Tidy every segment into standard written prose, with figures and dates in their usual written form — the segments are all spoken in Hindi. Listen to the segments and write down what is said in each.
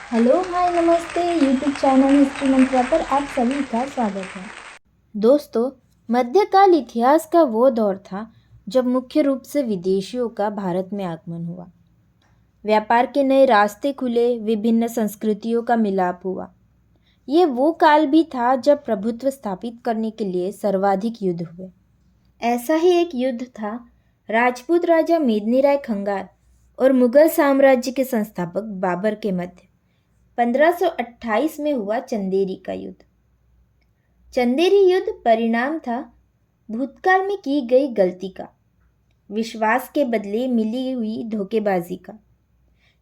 हेलो हाय नमस्ते यूट्यूब चैनल हिस्ट्री मंत्रा पर आप सभी का स्वागत है। दोस्तों, मध्यकाल इतिहास का वो दौर था जब मुख्य रूप से विदेशियों का भारत में आगमन हुआ। व्यापार के नए रास्ते खुले, विभिन्न संस्कृतियों का मिलाप हुआ। ये वो काल भी था जब प्रभुत्व स्थापित करने के लिए सर्वाधिक युद्ध हुए। ऐसा ही एक युद्ध था राजपूत राजा मेदिनी राय खंगार और मुगल साम्राज्य के संस्थापक बाबर के मध्य 1528 में हुआ चंदेरी का युद्ध। चंदेरी युद्ध परिणाम था भूतकाल में की गई गलती का, विश्वास के बदले मिली हुई धोखेबाजी का।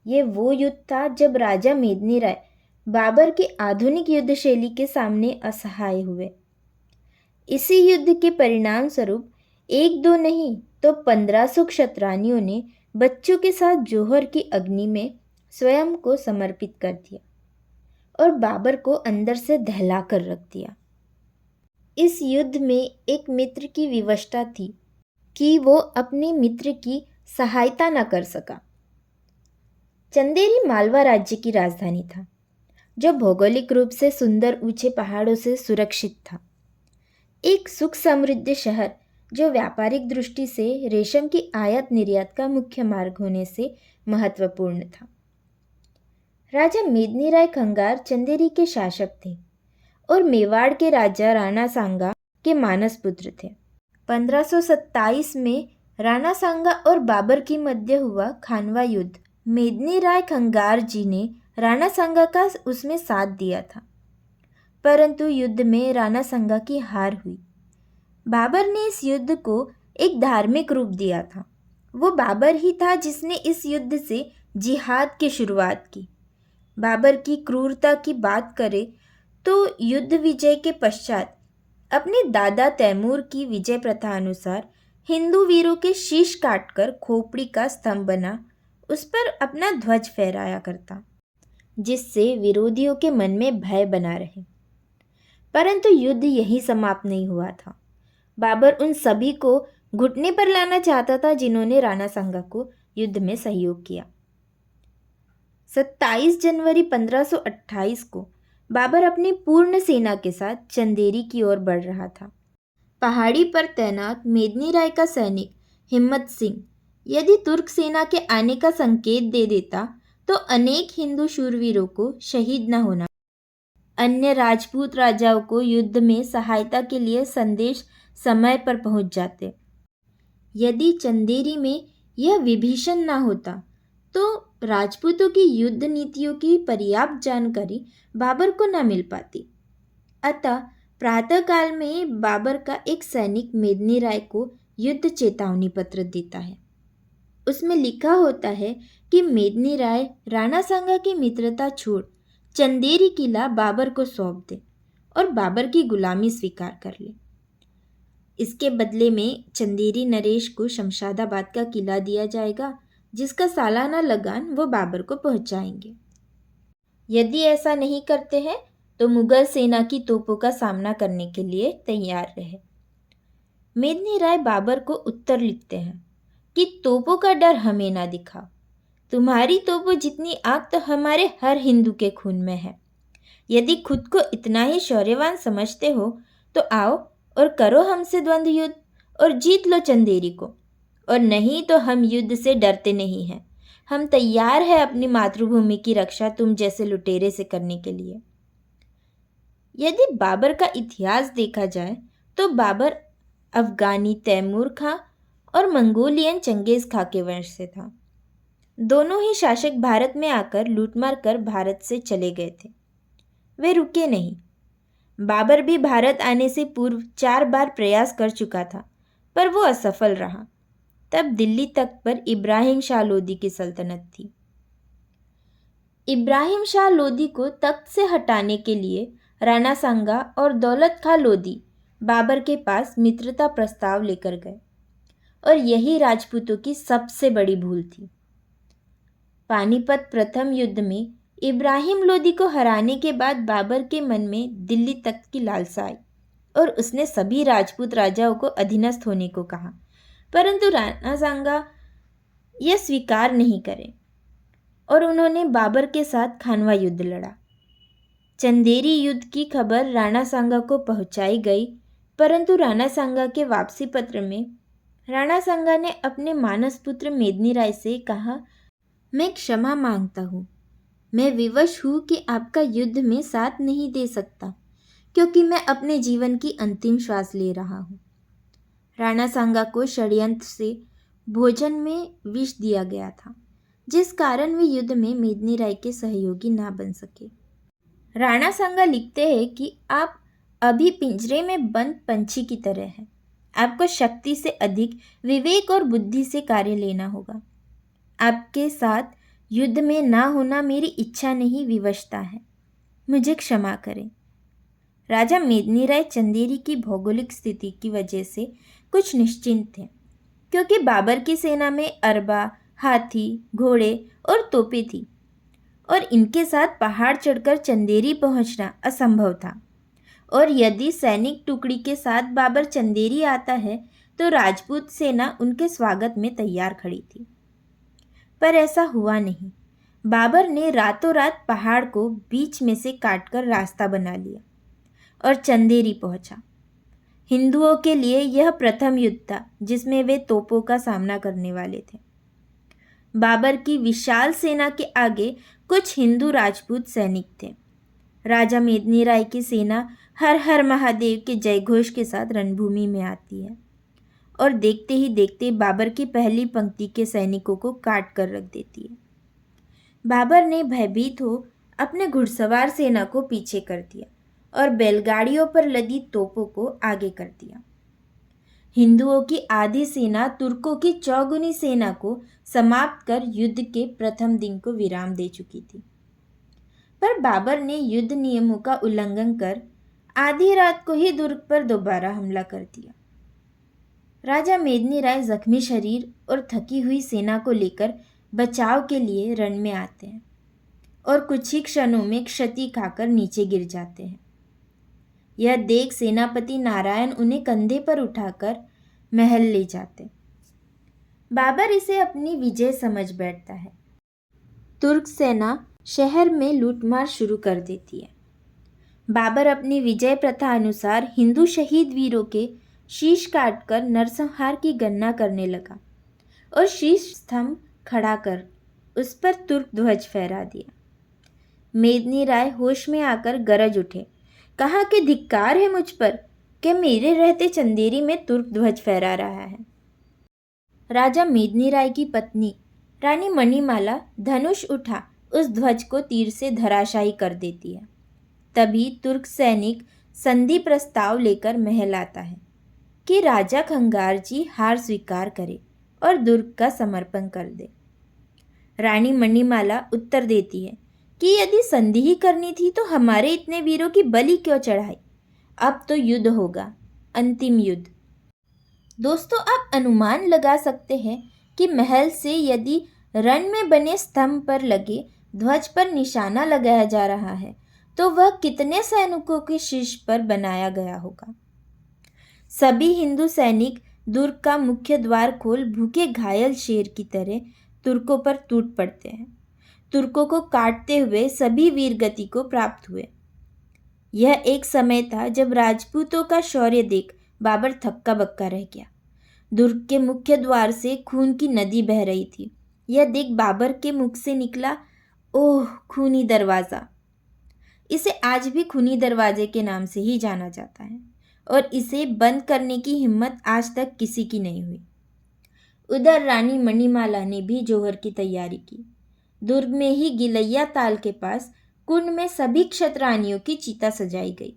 ये वो युद्ध था जब राजा मेदिनी राय बाबर की आधुनिक युद्ध शैली के सामने असहाय हुए। इसी युद्ध के परिणाम स्वरूप एक दो नहीं तो 1500 क्षत्रानियों ने बच्चों के साथ जौहर की अग्नि में स्वयं को समर्पित कर दिया और बाबर को अंदर से दहला कर रख दिया। इस युद्ध में एक मित्र की विवशता थी कि वो अपने मित्र की सहायता न कर सका। चंदेरी मालवा राज्य की राजधानी था, जो भौगोलिक रूप से सुंदर ऊंचे पहाड़ों से सुरक्षित था। एक सुख समृद्ध शहर जो व्यापारिक दृष्टि से रेशम की आयात निर्यात का मुख्य मार्ग होने से महत्वपूर्ण था। राजा मेदिनी राय खंगार चंदेरी के शासक थे और मेवाड़ के राजा राणा सांगा के मानस पुत्र थे। 1527 में राणा सांगा और बाबर की मध्य हुआ खानवा युद्ध। मेदिनी राय खंगार जी ने राणा सांगा का उसमें साथ दिया था, परंतु युद्ध में राणा सांगा की हार हुई। बाबर ने इस युद्ध को एक धार्मिक रूप दिया था। वो बाबर ही था जिसने इस युद्ध से जिहाद की शुरुआत की। बाबर की क्रूरता की बात करें तो युद्ध विजय के पश्चात अपने दादा तैमूर की विजय प्रथा अनुसार हिंदू वीरों के शीश काटकर खोपड़ी का स्तंभ बना उस पर अपना ध्वज फहराया करता, जिससे विरोधियों के मन में भय बना रहे। परंतु युद्ध यही समाप्त नहीं हुआ था। बाबर उन सभी को घुटने पर लाना चाहता था जिन्होंने राणा सांगा को युद्ध में सहयोग किया। 27 जनवरी 1528 को बाबर अपनी पूर्ण सेना के साथ चंदेरी की ओर बढ़ रहा था। पहाड़ी पर तैनात मेदिनी राय का सैनिक हिम्मत सिंह यदि तुर्क सेना के आने का संकेत दे देता तो अनेक हिंदू शूरवीरों को शहीद न होना। अन्य राजपूत राजाओं को युद्ध में सहायता के लिए संदेश समय पर पहुंच जाते। यदि चंदेरी में यह विभीषण न होता तो राजपूतों की युद्ध नीतियों की पर्याप्त जानकारी बाबर को न मिल पाती। अतः प्रातःकाल में बाबर का एक सैनिक मेदिनी राय को युद्ध चेतावनी पत्र देता है। उसमें लिखा होता है कि मेदिनी राय राणा सांगा की मित्रता छोड़ चंदेरी किला बाबर को सौंप दे और बाबर की गुलामी स्वीकार कर ले। इसके बदले में चंदेरी नरेश को शमशादाबाद का किला दिया जाएगा, जिसका सालाना लगान वो बाबर को पहुंचाएंगे। यदि ऐसा नहीं करते हैं तो मुगल सेना की तोपों का सामना करने के लिए तैयार रहे। मेदिनी राय बाबर को उत्तर लिखते हैं कि तोपों का डर हमें ना दिखाओ। तुम्हारी तोपों जितनी आग तो हमारे हर हिंदू के खून में है। यदि खुद को इतना ही शौर्यवान समझते हो तो आओ और करो हमसे द्वंद्व युद्ध और जीत लो चंदेरी को, और नहीं तो हम युद्ध से डरते नहीं हैं। हम तैयार हैं अपनी मातृभूमि की रक्षा तुम जैसे लुटेरे से करने के लिए। यदि बाबर का इतिहास देखा जाए तो बाबर अफगानी तैमूर खां और मंगोलियन चंगेज खां के वंश से था। दोनों ही शासक भारत में आकर लूटमार कर भारत से चले गए थे। वे रुके नहीं। बाबर भी भारत आने से पूर्व 4 बार प्रयास कर चुका था, पर वो असफल रहा। तब दिल्ली तख्त पर इब्राहिम शाह लोदी की सल्तनत थी। इब्राहिम शाह लोदी को तख्त से हटाने के लिए राणा सांगा और दौलत खां लोदी बाबर के पास मित्रता प्रस्ताव लेकर गए, और यही राजपूतों की सबसे बड़ी भूल थी। पानीपत प्रथम युद्ध में इब्राहिम लोदी को हराने के बाद बाबर के मन में दिल्ली तख्त की लालसा आई और उसने सभी राजपूत राजाओं को अधीनस्थ होने को कहा, परंतु राणा सांगा यह स्वीकार नहीं करे। और उन्होंने बाबर के साथ खानवा युद्ध लड़ा। चंदेरी युद्ध की खबर राणा सांगा को पहुंचाई गई, परंतु राणा सांगा के वापसी पत्र में राणा सांगा ने अपने मानस पुत्र मेदिनी राय से कहा, मैं क्षमा मांगता हूँ, मैं विवश हूँ कि आपका युद्ध में साथ नहीं दे सकता, क्योंकि मैं अपने जीवन की अंतिम श्वास ले रहा हूँ। राणा सांगा को षड्यंत्र से भोजन में विष दिया गया था, जिस कारण वे युद्ध में मेदिनी राय के सहयोगी ना बन सके। राणा सांगा लिखते हैं कि आप अभी पिंजरे में बंद पंछी की तरह हैं। आपको शक्ति से अधिक विवेक और बुद्धि से कार्य लेना होगा। आपके साथ युद्ध में ना होना मेरी इच्छा नहीं, विवशता है। मुझे क्षमा करें। राजा मेदिनी राय चंदेरी की भौगोलिक स्थिति की वजह से कुछ निश्चिंत थे, क्योंकि बाबर की सेना में अरबा, हाथी, घोड़े और तोपें थी और इनके साथ पहाड़ चढ़कर चंदेरी पहुंचना असंभव था। और यदि सैनिक टुकड़ी के साथ बाबर चंदेरी आता है तो राजपूत सेना उनके स्वागत में तैयार खड़ी थी। पर ऐसा हुआ नहीं। बाबर ने रातों रात पहाड़ को बीच में से काटकर रास्ता बना लिया और चंदेरी पहुंचा। हिंदुओं के लिए यह प्रथम युद्ध था जिसमें वे तोपों का सामना करने वाले थे। बाबर की विशाल सेना के आगे कुछ हिंदू राजपूत सैनिक थे। राजा मेदिनी राय की सेना हर हर महादेव के जयघोष के साथ रणभूमि में आती है और देखते ही देखते बाबर की पहली पंक्ति के सैनिकों को काट कर रख देती है। बाबर ने भयभीत हो अपने घुड़सवार सेना को पीछे कर दिया और बैलगाड़ियों पर लदी तोपों को आगे कर दिया। हिंदुओं की आधी सेना तुर्कों की चौगुनी सेना को समाप्त कर युद्ध के प्रथम दिन को विराम दे चुकी थी। पर बाबर ने युद्ध नियमों का उल्लंघन कर आधी रात को ही दुर्ग पर दोबारा हमला कर दिया। राजा मेदिनी राय जख्मी शरीर और थकी हुई सेना को लेकर बचाव के लिए रण में आते हैं और कुछ ही क्षणों में क्षति खाकर नीचे गिर जाते हैं। यह देख सेनापति नारायण उन्हें कंधे पर उठाकर महल ले जाते। बाबर इसे अपनी विजय समझ बैठता है। तुर्क सेना शहर में लूटमार शुरू कर देती है। बाबर अपनी विजय प्रथा अनुसार हिंदू शहीद वीरों के शीश काटकर नरसंहार की गणना करने लगा और शीश स्तंभ खड़ा कर उस पर तुर्क ध्वज फहरा दिया। मेदिनी राय होश में आकर गरज उठे, कहा कि धिक्कार है मुझ पर कि मेरे रहते चंदेरी में तुर्क ध्वज फहरा रहा है। राजा मेदिनी राय की पत्नी रानी मणिमाला धनुष उठा उस ध्वज को तीर से धराशायी कर देती है। तभी तुर्क सैनिक संधि प्रस्ताव लेकर महल आता है कि राजा खंगार जी हार स्वीकार करे और दुर्ग का समर्पण कर दे। रानी मणिमाला उत्तर देती है कि यदि संधि ही करनी थी तो हमारे इतने वीरों की बलि क्यों चढ़ाई। अब तो युद्ध होगा, अंतिम युद्ध। दोस्तों, आप अनुमान लगा सकते हैं कि महल से यदि रण में बने स्तंभ पर लगे ध्वज पर निशाना लगाया जा रहा है तो वह कितने सैनिकों के शीर्ष पर बनाया गया होगा। सभी हिंदू सैनिक दुर्ग का मुख्य द्वार खोल भूखे घायल शेर की तरह तुर्कों पर टूट पड़ते हैं। तुर्कों को काटते हुए सभी वीरगति को प्राप्त हुए। यह एक समय था जब राजपूतों का शौर्य देख बाबर थक्का बक्का रह गया। दुर्ग के मुख्य द्वार से खून की नदी बह रही थी। यह देख बाबर के मुख से निकला, ओह खूनी दरवाज़ा। इसे आज भी खूनी दरवाजे के नाम से ही जाना जाता है और इसे बंद करने की हिम्मत आज तक किसी की नहीं हुई। उधर रानी मणिमाला ने भी जौहर की तैयारी की। दुर्ग में ही गिलैया ताल के पास कुंड में सभी क्षत्ररानियों की चिता सजाई गई।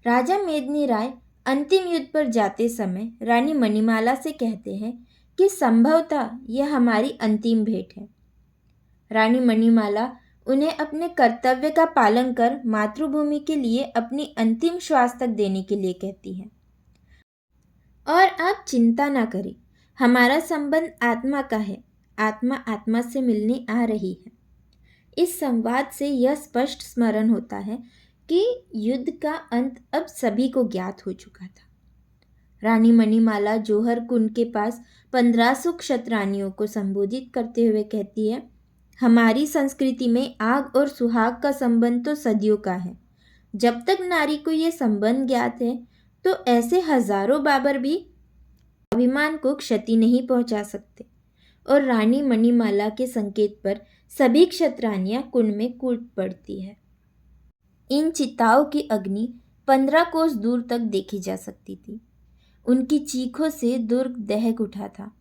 राजा मेदिनी राय अंतिम युद्ध पर जाते समय रानी मणिमाला से कहते हैं कि संभवतः यह हमारी अंतिम भेंट है। रानी मणिमाला उन्हें अपने कर्तव्य का पालन कर मातृभूमि के लिए अपनी अंतिम श्वास तक देने के लिए कहती है। और आप चिंता ना करें, हमारा संबंध आत्मा का है, आत्मा आत्मा से मिलने आ रही है। इस संवाद से यह स्पष्ट स्मरण होता है कि युद्ध का अंत अब सभी को ज्ञात हो चुका था। रानी मणिमाला जौहर कुंड के पास 1500 क्षत्ररानियों को संबोधित करते हुए कहती है, हमारी संस्कृति में आग और सुहाग का संबंध तो सदियों का है। जब तक नारी को ये संबंध ज्ञात है तो ऐसे हजारों बाबर भी अभिमान को क्षति नहीं पहुंचा सकते। और रानी मणिमाला के संकेत पर सभी क्षत्रानियां कुंड में कूद पड़ती है। इन चिताओं की अग्नि 15 कोस दूर तक देखी जा सकती थी। उनकी चीखों से दुर्ग दहक उठा था।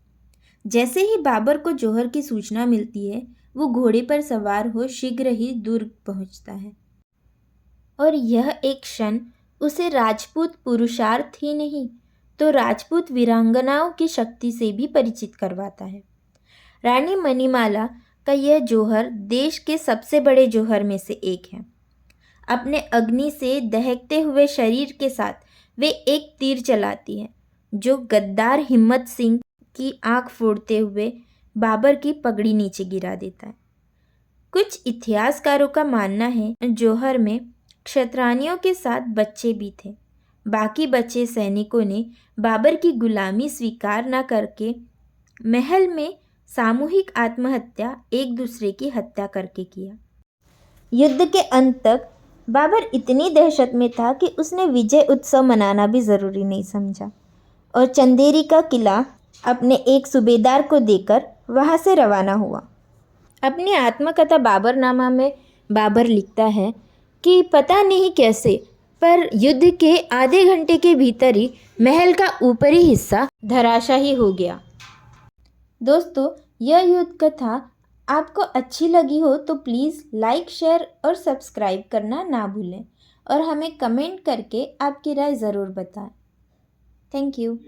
जैसे ही बाबर को जौहर की सूचना मिलती है, वो घोड़े पर सवार हो शीघ्र ही दुर्ग पहुंचता है। और यह एक क्षण उसे राजपूत पुरुषार्थ ही नहीं तो राजपूत वीरांगनाओं की शक्ति से भी परिचित करवाता है। रानी मणिमाला का यह जौहर देश के सबसे बड़े जौहर में से एक है। अपने अग्नि से दहकते हुए शरीर के साथ वे एक तीर चलाती है जो गद्दार हिम्मत सिंह की आंख फोड़ते हुए बाबर की पगड़ी नीचे गिरा देता है। कुछ इतिहासकारों का मानना है जौहर में क्षत्रानियों के साथ बच्चे भी थे। बाकी बचे सैनिकों ने बाबर की गुलामी स्वीकार न करके महल में सामूहिक आत्महत्या एक दूसरे की हत्या करके किया। युद्ध के अंत तक बाबर इतनी दहशत में था कि उसने विजय उत्सव मनाना भी ज़रूरी नहीं समझा और चंदेरी का किला अपने एक सूबेदार को देकर वहाँ से रवाना हुआ। अपनी आत्मकथा बाबरनामा में बाबर लिखता है कि पता नहीं कैसे पर युद्ध के आधे घंटे के भीतर ही महल का ऊपरी हिस्सा धराशायी हो गया। दोस्तों, यह युद्ध कथा आपको अच्छी लगी हो तो प्लीज़ लाइक, शेयर और सब्सक्राइब करना ना भूलें और हमें कमेंट करके आपकी राय ज़रूर बताएं। Thank you.